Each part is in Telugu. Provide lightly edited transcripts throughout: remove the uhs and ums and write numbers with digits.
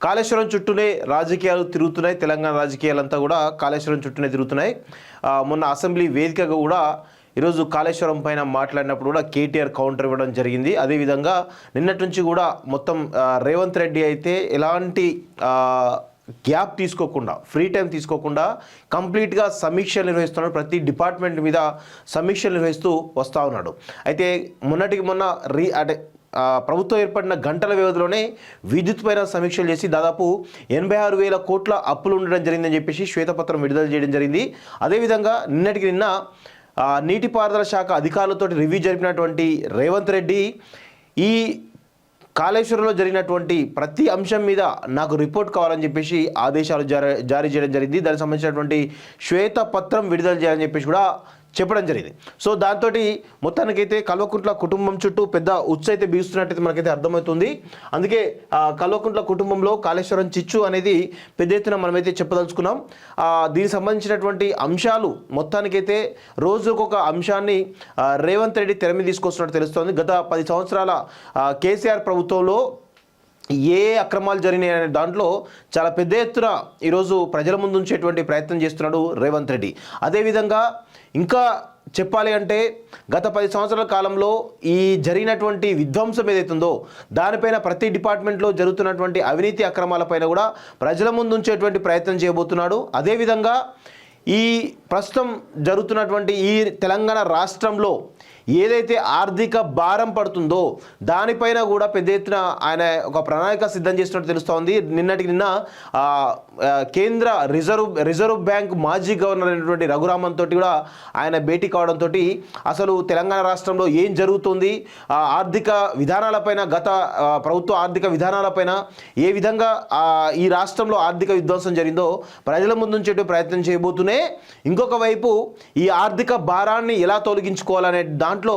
కాళేశ్వరం చుట్టూనే రాజకీయాలు తిరుగుతున్నాయి. తెలంగాణ రాజకీయాలంతా కూడా కాళేశ్వరం చుట్టూనే తిరుగుతున్నాయి. మొన్న అసెంబ్లీ వేదికగా కూడా ఈరోజు కాళేశ్వరం పైన మాట్లాడినప్పుడు కూడా కేటీఆర్ కౌంటర్ ఇవ్వడం జరిగింది. అదేవిధంగా నిన్నటి నుంచి కూడా మొత్తం రేవంత్ రెడ్డి అయితే ఎలాంటి గ్యాప్ తీసుకోకుండా, ఫ్రీ టైం తీసుకోకుండా కంప్లీట్గా సమీక్షలు నిర్వహిస్తున్నాడు. ప్రతి డిపార్ట్మెంట్ మీద సమీక్షలు నిర్వహిస్తూ వస్తూ ఉన్నాడు. అయితే మొన్నటికి మొన్న ప్రభుత్వం ఏర్పడిన గంటల వ్యవధిలోనే విద్యుత్ పైన సమీక్షలు చేసి దాదాపు 86,000 కోట్ల అప్పులు ఉండడం జరిగిందని చెప్పేసి శ్వేతపత్రం విడుదల చేయడం జరిగింది. అదేవిధంగా నిన్న నీటిపారుదల శాఖ అధికారులతో రివ్యూ జరిపినటువంటి రేవంత్ రెడ్డి ఈ కాళేశ్వరంలో జరిగినటువంటి ప్రతి అంశం మీద నాకు రిపోర్ట్ కావాలని చెప్పేసి ఆదేశాలు జారీ చేయడం జరిగింది. దానికి సంబంధించినటువంటి శ్వేతపత్రం విడుదల చేయాలని చెప్పేసి కూడా చెప్పడం జరిగింది. సో దాంతో మొత్తానికైతే కల్వకుంట్ల కుటుంబం చుట్టూ పెద్ద ఉచ్చు అయితే బీస్తున్నట్టయితే మనకైతే అర్థమవుతుంది. అందుకే కల్వకుంట్ల కుటుంబంలో కాళేశ్వరం చిచ్చు అనేది పెద్ద ఎత్తున మనమైతే చెప్పదలుచుకున్నాం. దీనికి సంబంధించినటువంటి అంశాలు మొత్తానికైతే రోజుకొక అంశాన్ని రేవంత్ రెడ్డి తెర మీద తీసుకొస్తున్నట్టు తెలుస్తోంది. గత 10 సంవత్సరాల కేసీఆర్ ప్రభుత్వంలో ఏ అక్రమాలు జరిగినాయి అనే దాంట్లో చాలా పెద్ద ఎత్తున ఈరోజు ప్రజల ముందు ఉంచేటువంటి ప్రయత్నం చేస్తున్నాడు రేవంత్ రెడ్డి. అదేవిధంగా ఇంకా చెప్పాలి అంటే గత 10 సంవత్సరాల కాలంలో ఈ జరిగినటువంటి విధ్వంసం ఏదైతుందో దానిపైన ప్రతి డిపార్ట్మెంట్లో జరుగుతున్నటువంటి అవినీతి అక్రమాలపైన కూడా ప్రజల ముందు ఉంచేటువంటి ప్రయత్నం చేయబోతున్నాడు. అదేవిధంగా ఈ ప్రస్తుతం జరుగుతున్నటువంటి ఈ తెలంగాణ రాష్ట్రంలో ఏదైతే ఆర్థిక భారం పడుతుందో దానిపైన కూడా పెద్ద ఎత్తున ఆయన ఒక ప్రణాళిక సిద్ధం చేసినట్టు తెలుస్తోంది. నిన్న కేంద్ర రిజర్వ్ బ్యాంక్ మాజీ గవర్నర్ అయినటువంటి రఘురామన్ తోటి కూడా ఆయన భేటీ కావడంతో అసలు తెలంగాణ రాష్ట్రంలో ఏం జరుగుతుంది, ఆర్థిక విధానాలపైన, గత ప్రభుత్వ ఆర్థిక విధానాలపైన ఏ విధంగా ఈ రాష్ట్రంలో ఆర్థిక విధ్వంసం జరిగిందో ప్రజల ముందు ఉంచే ప్రయత్నం చేయబోతూనే ఇంకొక వైపు ఈ ఆర్థిక భారాన్ని ఎలా తొలగించుకోవాలనే దాంట్లో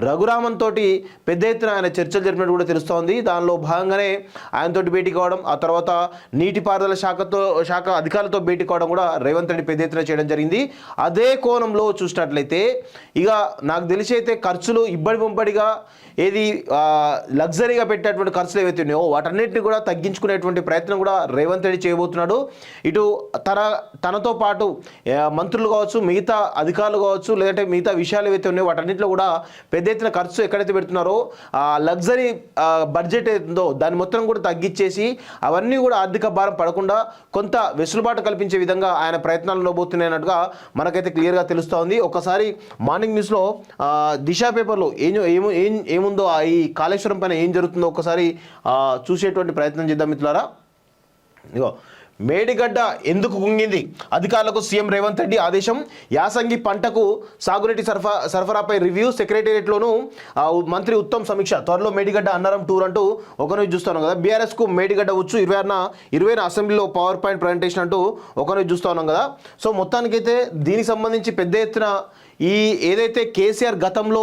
రఘురామన్ తోటి పెద్ద ఎత్తున ఆయన చర్చలు జరిపినట్టు కూడా తెలుస్తోంది. దానిలో భాగంగానే ఆయనతోటి భేటీ కావడం, ఆ తర్వాత నీటిపారుదల శాఖ అధికారులతో భేటీ కావడం కూడా రేవంత్ రెడ్డి పెద్ద ఎత్తున చేయడం జరిగింది. అదే కోణంలో చూసినట్లయితే ఇక నాకు తెలిసి అయితే ఖర్చులు ఇబ్బడిగా ఏది లగ్జరీగా పెట్టేటువంటి ఖర్చులు ఏవైతే ఉన్నాయో వాటన్నిటిని కూడా తగ్గించుకునేటువంటి ప్రయత్నం కూడా రేవంత్ రెడ్డి చేయబోతున్నాడు. ఇటు తనతో పాటు మంత్రులు కావచ్చు, మిగతా అధికారులు కావచ్చు, లేదంటే మిగతా విషయాలు ఏవైతే ఉన్నాయో వాటన్నింటిలో కూడా పెద్ద ఎత్తున ఖర్చు ఎక్కడైతే పెడుతున్నారో లగ్జరీ బడ్జెట్ ఏదో దాన్ని మొత్తం కూడా తగ్గించేసి అవన్నీ కూడా ఆర్థిక భారం పడకుండా కొంత వెసులుబాటు కల్పించే విధంగా ఆయన ప్రయత్నాలు ఉండబోతున్నాయన్నట్టుగా మనకైతే క్లియర్గా తెలుస్తోంది. ఒకసారి మార్నింగ్ న్యూస్లో దిశ పేపర్లో ఏముందో ఈ కాళేశ్వరం పైన ఏం జరుగుతుందో ఒకసారి చూసేటువంటి ప్రయత్నం చేద్దాం మిత్రులారా. ఇగో మేడిగడ్డ ఎందుకు కుంగింది, అధికారులకు సీఎం రేవంత్ రెడ్డి ఆదేశం. యాసంగి పంటకు సాగునీటి సరఫరాపై రివ్యూ, సెక్రటేరియట్లోనూ మంత్రి ఉత్తమ్ సమీక్ష. త్వరలో మేడిగడ్డ అన్నారం టూర్ అంటూ ఒకరోజు చూస్తున్నాం కదా. బీఆర్ఎస్కు మేడిగడ్డ ఉచ్చు 26న అసెంబ్లీలో పవర్ పాయింట్ ప్రజెంటేషన్ అంటూ ఒకరోజు చూస్తూ ఉన్నాం కదా. సో మొత్తానికైతే దీనికి సంబంధించి పెద్ద ఎత్తున ఈ ఏదైతే కేసీఆర్ గతంలో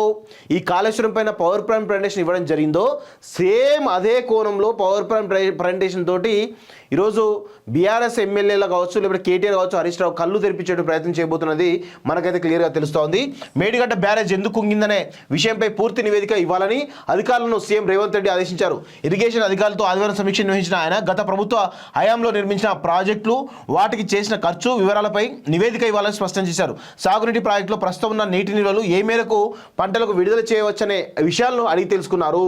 ఈ కాళేశ్వరం పైన పవర్ పాయింట్ ప్రజెంటేషన్ ఇవ్వడం జరిగిందో సేమ్ అదే కోణంలో పవర్ పాయింట్ ప్రజెంటేషన్ తోటి ఈరోజు బీఆర్ఎస్ ఎమ్మెల్యేలు కావచ్చు, లేకపోతే కేటీఆర్ కావచ్చు, హరీష్ రావు కళ్ళు తెరిపించే ప్రయత్నం చేయబోతున్నది మనకైతే క్లియర్గా తెలుస్తోంది. మేడిగడ్డ బ్యారేజ్ ఎందుకు కుంగిందనే విషయంపై పూర్తి నివేదిక ఇవ్వాలని అధికారులను సీఎం రేవంత్ రెడ్డి ఆదేశించారు. ఇరిగేషన్ అధికారులతో ఆదివారం సమీక్ష నిర్వహించిన ఆయన గత ప్రభుత్వ హయాంలో నిర్మించిన ప్రాజెక్టులు, వాటికి చేసిన ఖర్చు వివరాలపై నివేదిక ఇవ్వాలని స్పష్టం చేశారు. సాగునీటి ప్రాజెక్టులో ప్రస్తుతం ఉన్న నీటి నిల్వలు ఏ మేరకు పంటలకు విడుదల చేయవచ్చనే విషయాలను అడిగి తెలుసుకున్నారు.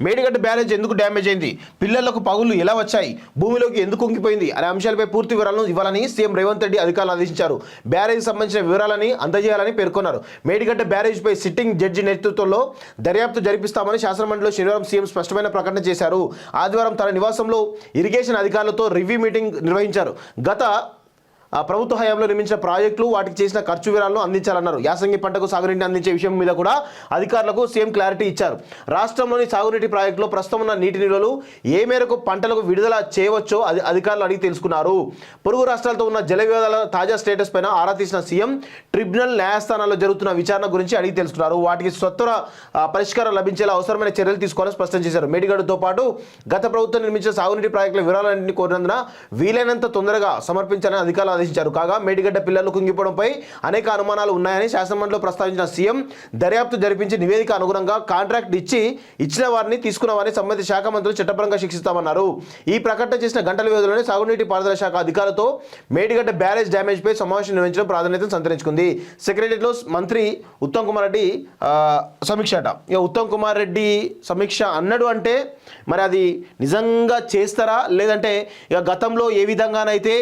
మేడిగడ్డ బ్యారేజ్ ఎందుకు డ్యామేజ్ అయింది, పిల్లలకు పగుళ్లు ఎలా వచ్చాయి, భూమిలోకి ఎందుకు కుంగిపోయింది అనే అంశాలపై పూర్తి వివరాలను ఇవ్వాలని సీఎం రేవంత్ రెడ్డి అధికారులు ఆదేశించారు. బ్యారేజ్ సంబంధించిన వివరాలని అందజేయాలని పేర్కొన్నారు. మేడిగడ్డ బ్యారేజ్పై సిట్టింగ్ జడ్జి నేతృత్వంలో దర్యాప్తు జరిపిస్తామని శాసనమండలిలో శనివారం సీఎం స్పష్టమైన ప్రకటన చేశారు. ఆదివారం తన నివాసంలో ఇరిగేషన్ అధికారులతో రివ్యూ మీటింగ్ నిర్వహించారు. గత ప్రభుత్వ హయాంలో నిర్మించిన ప్రాజెక్టులు, వాటికి చేసిన ఖర్చు వివరాలను అందించాలన్నారు. యాసంగి పంటకు సాగునీటిని అందించే విషయం మీద కూడా అధికారులకు సీఎం క్లారిటీ ఇచ్చారు. రాష్ట్రంలోని సాగునీటి ప్రాజెక్టులో ప్రస్తుతం ఉన్న నీటి నిల్వలు ఏ మేరకు పంటలకు విడుదల చేయవచ్చో అధికారులు అడిగి తెలుసుకున్నారు. పొరుగు రాష్ట్రాలతో ఉన్న జల వివాదాల తాజా స్టేటస్ పైన ఆరా తీసిన సీఎం ట్రిబ్యునల్ న్యాయస్థానాల్లో జరుగుతున్న విచారణ గురించి అడిగి తెలుసుకున్నారు. వాటికి స్వత్వర పరిష్కారం లభించేలా అవసరమైన చర్యలు తీసుకోవాలని స్పష్టం చేశారు. మేడిగడ్డతో పాటు గత ప్రభుత్వం నిర్మించిన సాగునీటి ప్రాజెక్టుల వివరాలన్నింటినీ కోరినందున వీలైనంత తొందరగా సమర్పించాలని అధికారులు ఆదేశించారు. కాగా మేడిగడ్డ పిల్లలు కుంగిపోవడంపై అనేక అనుమానాలు ఉన్నాయని శాసనమండలిలో ప్రస్తావించిన సీఎం దర్యాప్తు జరిపించి నివేదిక అనుగుణంగా కాంట్రాక్ట్ ఇచ్చిన వారిని తీసుకున్న వారిని సంబంధిత శాఖ మంత్రులు చట్టపరంగా శిక్షిస్తామన్నారు. ఈ ప్రకటన చేసిన గంటల వ్యవధిలోనే సాగునీటి పారుదల శాఖ అధికారులతో మేడిగడ్డ బ్యారేజ్ డ్యామేజ్ పై సమావేశం నిర్వహించడం ప్రాధాన్యతను సంతరించుకుంది. సెక్రటరీలో మంత్రి ఉత్తమ్ కుమార్ రెడ్డి సమీక్ష అట. ఇక ఉత్తమ్ కుమార్ రెడ్డి సమీక్ష అన్నాడు అంటే మరి అది నిజంగా చేస్తారా, లేదంటే ఇక గతంలో ఏ విధంగానైతే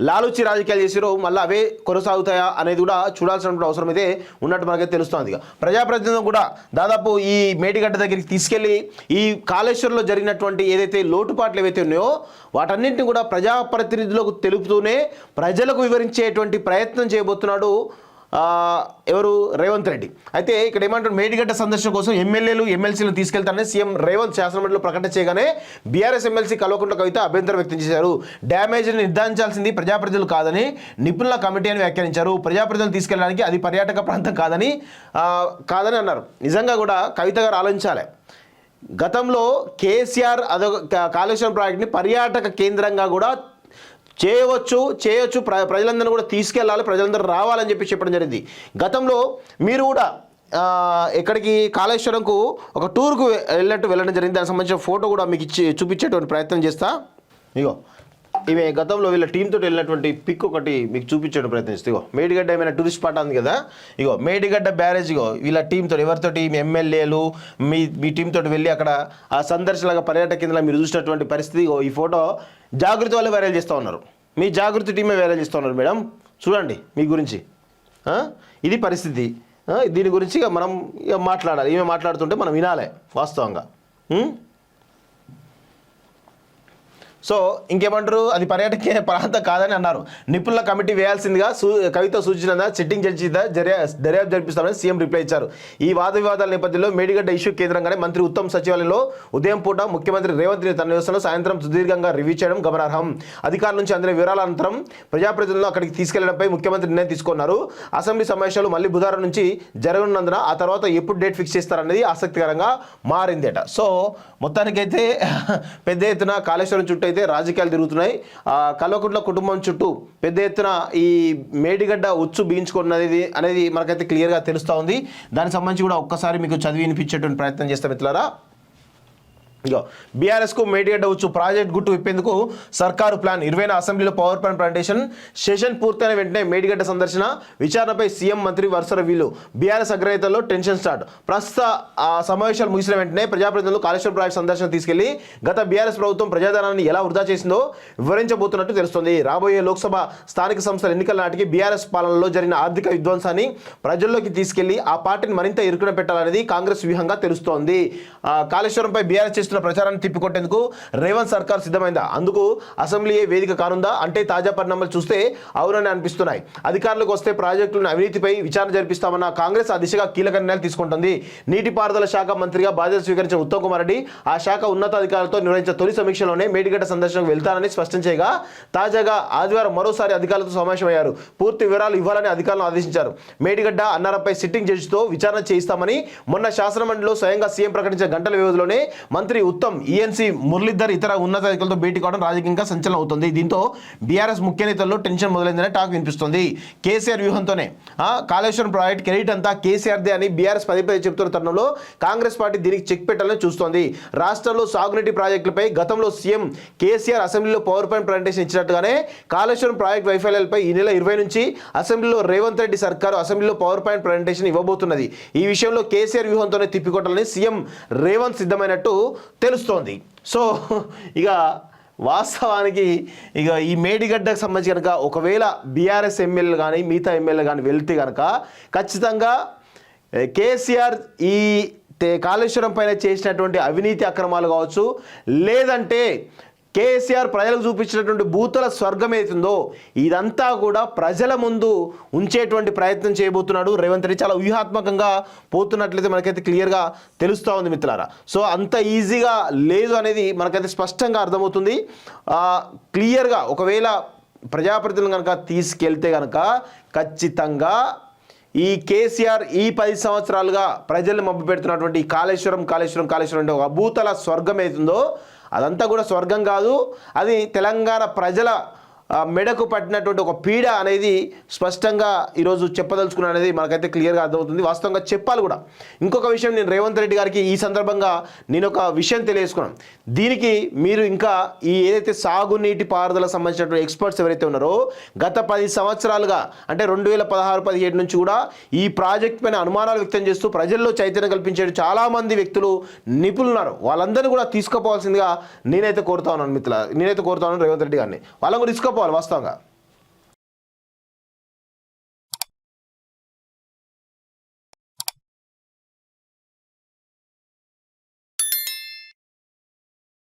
లాలూచి రాజకీయాలు చేసిరో మళ్ళీ అవే కొనసాగుతాయా అనేది కూడా చూడాల్సినటువంటి అవసరం అయితే ఉన్నట్టు మనకైతే తెలుస్తోంది. ఇక ప్రజాప్రతినిధులు కూడా దాదాపు ఈ మేడిగడ్డ దగ్గరికి తీసుకెళ్లి ఈ కాళేశ్వరంలో జరిగినటువంటి ఏదైతే లోటుపాట్లు ఏవైతే ఉన్నాయో వాటన్నింటినీ కూడా ప్రజాప్రతినిధులకు తెలుపుతూనే ప్రజలకు వివరించేటువంటి ప్రయత్నం చేయబోతున్నాడు ఎవరు, రేవంత్ రెడ్డి. అయితే ఇక్కడ ఏమంటారు, మేడిగడ్డ సందర్శన కోసం ఎమ్మెల్యేలు ఎమ్మెల్సీలను తీసుకెళ్తారని సీఎం రేవంత్ శాసనమండలిలో ప్రకటన చేయగానే బీఆర్ఎస్ ఎమ్మెల్సీ కల్వకుంట్ల కవిత అభ్యంతరం వ్యక్తం చేశారు. డ్యామేజ్ని నిర్ధారించాల్సింది ప్రజాప్రతినిధులు కాదని నిపుణుల కమిటీ అని వ్యాఖ్యానించారు. ప్రజాప్రతినిధులు తీసుకెళ్ళడానికి అది పర్యాటక ప్రాంతం కాదని అన్నారు. నిజంగా కూడా కవిత గారు ఆలోచించాలి. గతంలో కేసీఆర్ కాళేశ్వరం ప్రాజెక్ట్ని పర్యాటక కేంద్రంగా కూడా చేయొచ్చు ప్రజలందరూ కూడా తీసుకెళ్ళాలి, ప్రజలందరూ రావాలని చెప్పడం జరిగింది. గతంలో మీరు కూడా ఎక్కడికి కాళేశ్వరంకు ఒక టూర్కు వెళ్ళడం జరిగింది. దానికి సంబంధించిన ఫోటో కూడా మీకు చూపించేటువంటి ప్రయత్నం చేస్తా. ఇగో ఇవే గతంలో వీళ్ళ టీంతో వెళ్ళినటువంటి పిక్ ఒకటి మీకు చూపించడం ప్రయత్నం చేస్తే, ఇగో మేడిగడ్డ ఏమైనా టూరిస్ట్ స్పాట్ ఉంది కదా, ఇగో మేడిగడ్డ బ్యారేజ్, ఇగో వీళ్ళ టీంతో ఎవరితోటి మీ ఎమ్మెల్యేలు మీ టీంతో వెళ్ళి అక్కడ ఆ సందర్శనగా పర్యాటక కేంద్రంలో మీరు చూసినటువంటి పరిస్థితి. ఇగో ఈ ఫోటో జాగృతి వాళ్ళే వైరల్ చేస్తూ ఉన్నారు, మీ జాగృతి టీమే వైరల్ చేస్తూ ఉన్నారు. మేడం చూడండి మీ గురించి ఇది పరిస్థితి. దీని గురించి ఇక మనం ఇక మాట్లాడాలి, ఈమె మాట్లాడుతుంటే మనం వినాలి వాస్తవంగా. సో ఇంకేమంటారు, అది పర్యాటక ప్రాంతం కాదని అన్నారు. నిపుణుల కమిటీ వేయాల్సిందిగా కవిత సూచించిన సిట్టింగ్ జడ్జి దర్యాప్తు జరిపిస్తామని సీఎం రిప్లై ఇచ్చారు. ఈ వాద వివాదాల నేపథ్యంలో మేడిగడ్డ ఇష్యూ కేంద్రంగానే మంత్రి ఉత్తమ్ సచివాలయంలో ఉదయం పూట ముఖ్యమంత్రి రేవంత్ రెడ్డి తన నివాసంలో సాయంత్రం సుదీర్ఘంగా రివ్యూ చేయడం గమనార్హం. అధికారుల నుంచి అందిన వివరాల అనంతరం ప్రజాప్రతినిధులను అక్కడికి తీసుకెళ్లడంపై ముఖ్యమంత్రి నిర్ణయం తీసుకున్నారు. అసెంబ్లీ సమావేశాలు మళ్ళీ బుధవారం నుంచి జరగనున్నందున ఆ తర్వాత ఎప్పుడు డేట్ ఫిక్స్ చేస్తారనేది ఆసక్తికరంగా మారిందట. సో మొత్తానికైతే పెద్ద ఎత్తున కాళేశ్వరం చుట్టూ అయితే రాజకీయాలు తిరుగుతున్నాయి. కల్వకుంట్ల కుటుంబం చుట్టూ పెద్ద ఎత్తున ఈ మేడిగడ్డ ఉచ్చు బిగించుకున్నది అనేది మనకైతే క్లియర్గా తెలుస్తూ ఉంది. దానికి సంబంధించి కూడా ఒక్కసారి మీకు చదివి వినిపించేటువంటి ప్రయత్నం చేస్తాం మిత్రులారా. ఇగో బీఆర్ఎస్కు మేడిగడ్డ ఉచ్చు ప్రాజెక్ట్ గుట్టు విప్పేందుకు సర్కారు ప్లాన్. 20న అసెంబ్లీలో పవర్ పాయింట్ ప్రజెంటేషన్. సెషన్ పూర్తయిన వెంటనే మేడిగడ్డ సందర్శన. విచారణపై సీఎం మంత్రి వరుస రివ్యూలు. బీఆర్ఎస్ అగ్రనేతల్లో టెన్షన్ స్టార్ట్. ప్రస్తుత సమావేశాలు ముగిసిన వెంటనే ప్రజాప్రతినిధులు కాళేశ్వరం ప్రాజెక్ట్ సందర్శన తీసుకెళ్లి గత బీఆర్ఎస్ ప్రభుత్వం ప్రజాధనాన్ని ఎలా వృధా చేసిందో వివరించబోతున్నట్టు తెలుస్తోంది. రాబోయే లోక్సభ స్థానిక సంస్థల ఎన్నికల నాటికి బీఆర్ఎస్ పాలనలో జరిగిన ఆర్థిక విధ్వంసాన్ని ప్రజల్లోకి తీసుకెళ్లి ఆ పార్టీని మరింత ఇరుకున పెట్టాలనేది కాంగ్రెస్ వ్యూహంగా తెలుస్తోంది. కాళేశ్వరంపై బీఆర్ఎస్ ప్రచారాన్ని తిప్పికొట్టేందుకు రేవంత్ సర్కార్ సిద్ధమైందా? అందుకు అసెంబ్లీ వేదిక కానుందా అంటే తాజా పరిణామాలు చూస్తే అవునని అనిపిస్తున్నాయి. అధికారులకు వస్తే ప్రాజెక్టులను అవినీతిపై విచారణ జరిపిస్తామన్న కాంగ్రెస్ ఆ దిశగా కీలక నిర్ణయాలు తీసుకుంటుంది. నీటిపారుదల శాఖ మంత్రిగా బాధ్యత స్వీకరించిన ఉత్తమ్ కుమార్ రెడ్డి ఆ శాఖ ఉన్నతాధికారులతో నిర్వహించిన తొలి సమీక్షలోనే మేడిగడ్డ సందర్శనకు వెళ్తానని స్పష్టం చేయగా తాజాగా ఆదివారం మరోసారి అధికారులతో సమావేశమయ్యారు. పూర్తి వివరాలు ఇవ్వాలని అధికారులను ఆదేశించారు. మేడిగడ్డ అన్నారంపై సిట్టింగ్ జడ్జితో విచారణ చేయిస్తామని మొన్న శాసనమండలిలో స్వయంగా సీఎం ప్రకటించిన గంటల వ్యవధిలోనే మంత్రి ఉత్తమ్, ఈఎన్సీ మురళీధర్ ఇతర ఉన్నతాధికారులతో భేటీ కావడం రాజకీయంగా సంచలనం అవుతుంది. దీంతో బీఆర్ఎస్ ముఖ్య నేతల్లో టెన్షన్ మొదలైందనే టాక్ వినిపిస్తుంది. కేసీఆర్ వ్యూహంతోనే కాళేశ్వరం ప్రాజెక్ట్ క్రెడిట్ అంతా కేసీఆర్దే అని బీఆర్ఎస్ పదే చెబుతున్న తరుణంలో కాంగ్రెస్ పార్టీ దీనికి చెక్ పెట్టాలని చూస్తోంది. రాష్ట్రంలో సాగునీటి ప్రాజెక్టులపై గతంలో సీఎం కేసీఆర్ అసెంబ్లీలో పవర్ పాయింట్ ప్రజెంటేషన్ ఇచ్చినట్టుగానే కాళేశ్వరం ప్రాజెక్టు వైఫల్యాలపై ఈ నెల 20 నుంచి అసెంబ్లీలో రేవంత్ రెడ్డి సర్కారు అసెంబ్లీలో పవర్ పాయింట్ ప్రజెంటేషన్ ఇవ్వబోతున్నది. ఈ విషయంలో కేసీఆర్ వ్యూహంతోనే తిప్పికొట్టాలని సీఎం రేవంత్ సిద్ధమైనట్టు తెలుస్తోంది. సో ఇక వాస్తవానికి ఇక ఈ మేడిగడ్డకు సంబంధించి కనుక ఒకవేళ బీఆర్ఎస్ ఎమ్మెల్యేలు కానీ మిగతా ఎమ్మెల్యేలు కానీ వెళ్తే కనుక ఖచ్చితంగా కేసీఆర్ ఈ కాళేశ్వరం పైన చేసినటువంటి అవినీతి అక్రమాలు కావచ్చు, లేదంటే కేసీఆర్ ప్రజలకు చూపించినటువంటి భూతల స్వర్గం ఏతుందో ఇదంతా కూడా ప్రజల ముందు ఉంచేటువంటి ప్రయత్నం చేయబోతున్నాడు రేవంత్ రెడ్డి. చాలా వ్యూహాత్మకంగా పోతున్నట్లయితే మనకైతే క్లియర్గా తెలుస్తూ ఉంది మిత్రులారా. సో అంత ఈజీగా లేదు అనేది మనకైతే స్పష్టంగా అర్థమవుతుంది. క్లియర్గా ఒకవేళ ప్రజాప్రతినిధులను కనుక తీసుకెళ్తే కనుక ఖచ్చితంగా ఈ కేసీఆర్ ఈ 10 సంవత్సరాలుగా ప్రజల్ని మబ్బు పెడుతున్నటువంటి కాళేశ్వరం అంటే ఒక భూతల స్వర్గం అవుతుందో అదంతా కూడా స్వర్గం కాదు, అది తెలంగాణ ప్రజల మెడకు పట్టినటువంటి ఒక పీడ అనేది స్పష్టంగా ఈరోజు చెప్పదలుచుకున్నా అనేది మనకైతే క్లియర్గా అర్థమవుతుంది. వాస్తవంగా చెప్పాలి కూడా. ఇంకొక విషయం, నేను రేవంత్ రెడ్డి గారికి ఈ సందర్భంగా నేను ఒక విషయం తెలియజేసుకున్నాను. దీనికి మీరు ఇంకా ఈ ఏదైతే సాగునీటి పారుదల సంబంధించినటువంటి ఎక్స్పర్ట్స్ ఎవరైతే ఉన్నారో గత 10 సంవత్సరాలుగా అంటే 2016-17 నుంచి కూడా ఈ ప్రాజెక్ట్ పైన అనుమానాలు వ్యక్తం చేస్తూ ప్రజల్లో చైతన్యం కల్పించే చాలామంది వ్యక్తులు నిపుణులున్నారు. వాళ్ళందరినీ కూడా తీసుకుపోవాల్సిందిగా నేనైతే కోరుతా ఉన్నాను మిత్రుల, నేనైతే కోరుతా ఉన్నాను రేవంత్ రెడ్డి గారిని. వాళ్ళని కూడా తీసుకుపోవాలి వాస్తవంగా.